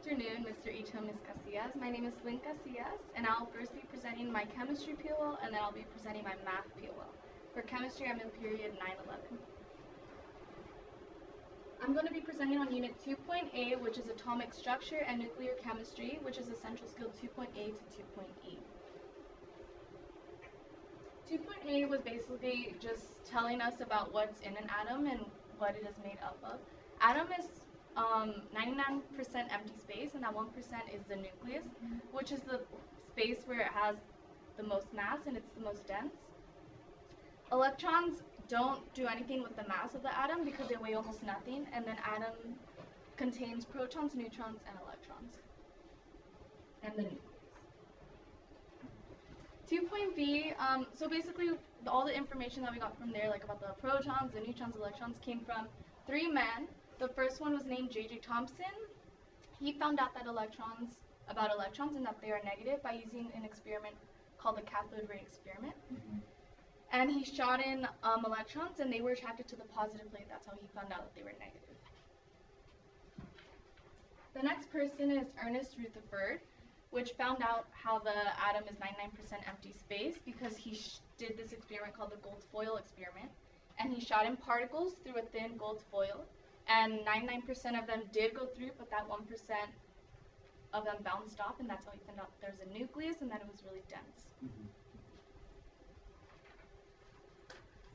afternoon, Mr. Ito, Ms. Casillas. My name is Celine Casillas, and I'll first be presenting my chemistry PoL, and then I'll be presenting my math PoL. For chemistry, I'm in period 911. I'm going to be presenting on Unit 2.A, which is Atomic Structure and Nuclear Chemistry, which is Essential Skill 2.A to 2.E. 2.A was basically just telling us about what's in an atom and what it is made up of. Atom is 99% empty space, and that 1% is the nucleus, which is the space where it has the most mass and it's the most dense. Electrons don't do anything with the mass of the atom because they weigh almost nothing, and then atom contains protons, neutrons, and electrons, and the nucleus. 2.B, so basically all the information that we got from there, like about the protons, the neutrons, electrons, came from 3 men. The first one was named J.J. Thomson. He found out that about electrons and that they are negative by using an experiment called the cathode ray experiment. And he shot in electrons, and they were attracted to the positive plate. That's how he found out that they were negative. The next person is Ernest Rutherford, which found out how the atom is 99% empty space because he did this experiment called the gold foil experiment. And he shot in particles through a thin gold foil, and 99% of them did go through, but that 1% of them bounced off, and that's how he found out that there was a nucleus and that it was really dense.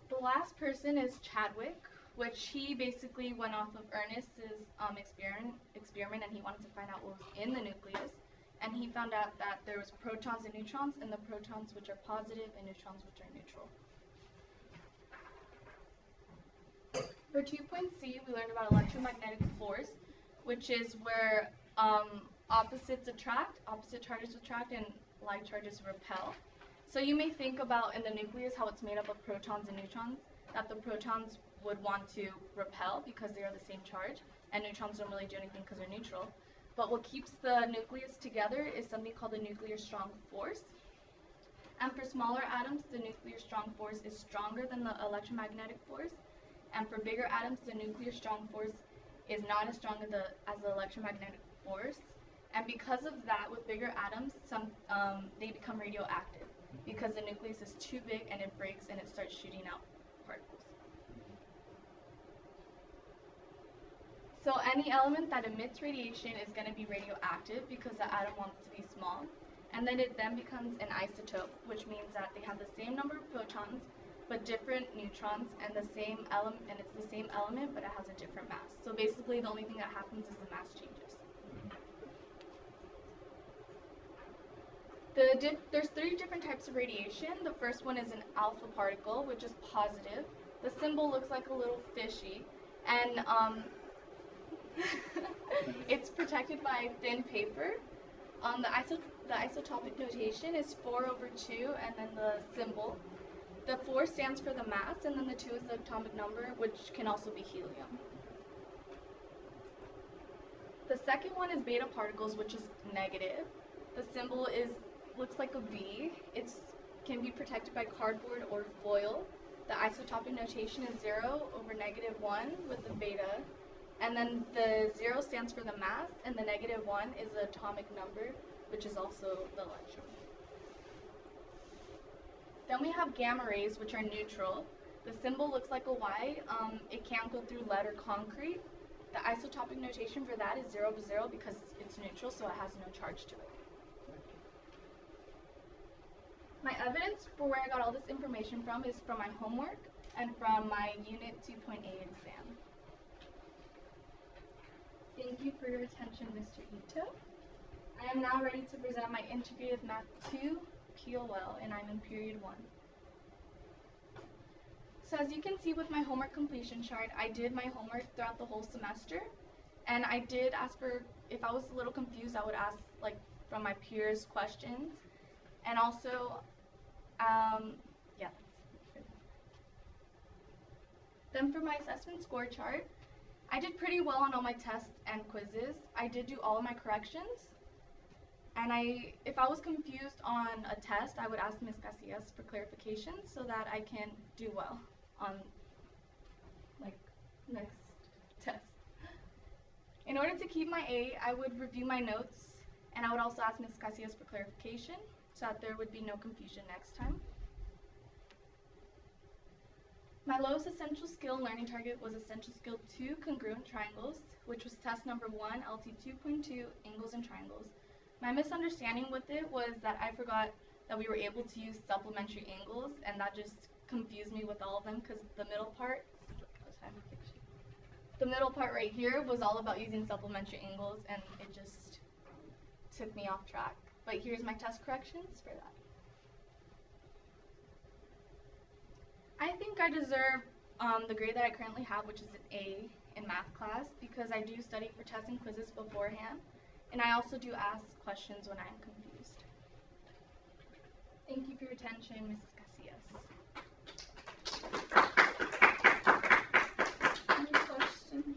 The last person is Chadwick, which he basically went off of Ernest's experiment, and he wanted to find out what was in the nucleus. And he found out that there was protons and neutrons, and the protons which are positive and neutrons which are neutral. For 2.C, we learned about electromagnetic force, which is where opposite charges attract, and like charges repel. So you may think about in the nucleus how it's made up of protons and neutrons, that the protons would want to repel because they are the same charge, and neutrons don't really do anything because they're neutral. But what keeps the nucleus together is something called the nuclear strong force. And for smaller atoms, the nuclear strong force is stronger than the electromagnetic force. And for bigger atoms, the nuclear strong force is not as strong as the electromagnetic force. And because of that, with bigger atoms, they become radioactive because the nucleus is too big and it breaks and it starts shooting out particles. So any element that emits radiation is going to be radioactive because the atom wants to be small. And then it becomes an isotope, which means that they have the same number of protons but different neutrons, and it's the same element, but it has a different mass. So basically, the only thing that happens is the mass changes. There's 3 different types of radiation. The first one is an alpha particle, which is positive. The symbol looks like a little fishy, and it's protected by thin paper. The isotopic notation is 4/2, and then the symbol. The 4 stands for the mass, and then the 2 is the atomic number, which can also be helium. The second one is beta particles, which is negative. The symbol looks like a V. It can be protected by cardboard or foil. The isotopic notation is 0/-1 with the beta. And then the 0 stands for the mass, and the -1 is the atomic number, which is also the electron. Then we have gamma rays, which are neutral. The symbol looks like a Y. It can't go through lead or concrete. The isotopic notation for that is 0/0 because it's neutral, so it has no charge to it. My evidence for where I got all this information from is from my homework and from my Unit 2.A exam. Thank you for your attention, Mr. Ito. I am now ready to present my Integrative Math 2 PoL, and I'm in period 1. So as you can see with my homework completion chart, I did my homework throughout the whole semester, and I did ask for, if I was a little confused, I would ask from my peers questions, and also, Then for my assessment score chart, I did pretty well on all my tests and quizzes. I did do all of my corrections. And if I was confused on a test, I would ask Ms. Casillas for clarification so that I can do well on next test. In order to keep my A, I would review my notes, and I would also ask Ms. Casillas for clarification so that there would be no confusion next time. My lowest essential skill learning target was essential skill 2, congruent triangles, which was test number 1, LT 2.2, angles and triangles. My misunderstanding with it was that I forgot that we were able to use supplementary angles, and that just confused me with all of them because the middle part right here was all about using supplementary angles, and it just took me off track. But here's my test corrections for that. I think I deserve the grade that I currently have, which is an A in math class, because I do study for tests and quizzes beforehand, and I also do ask questions when I'm confused. Thank you for your attention, Mrs. Casillas. Any questions?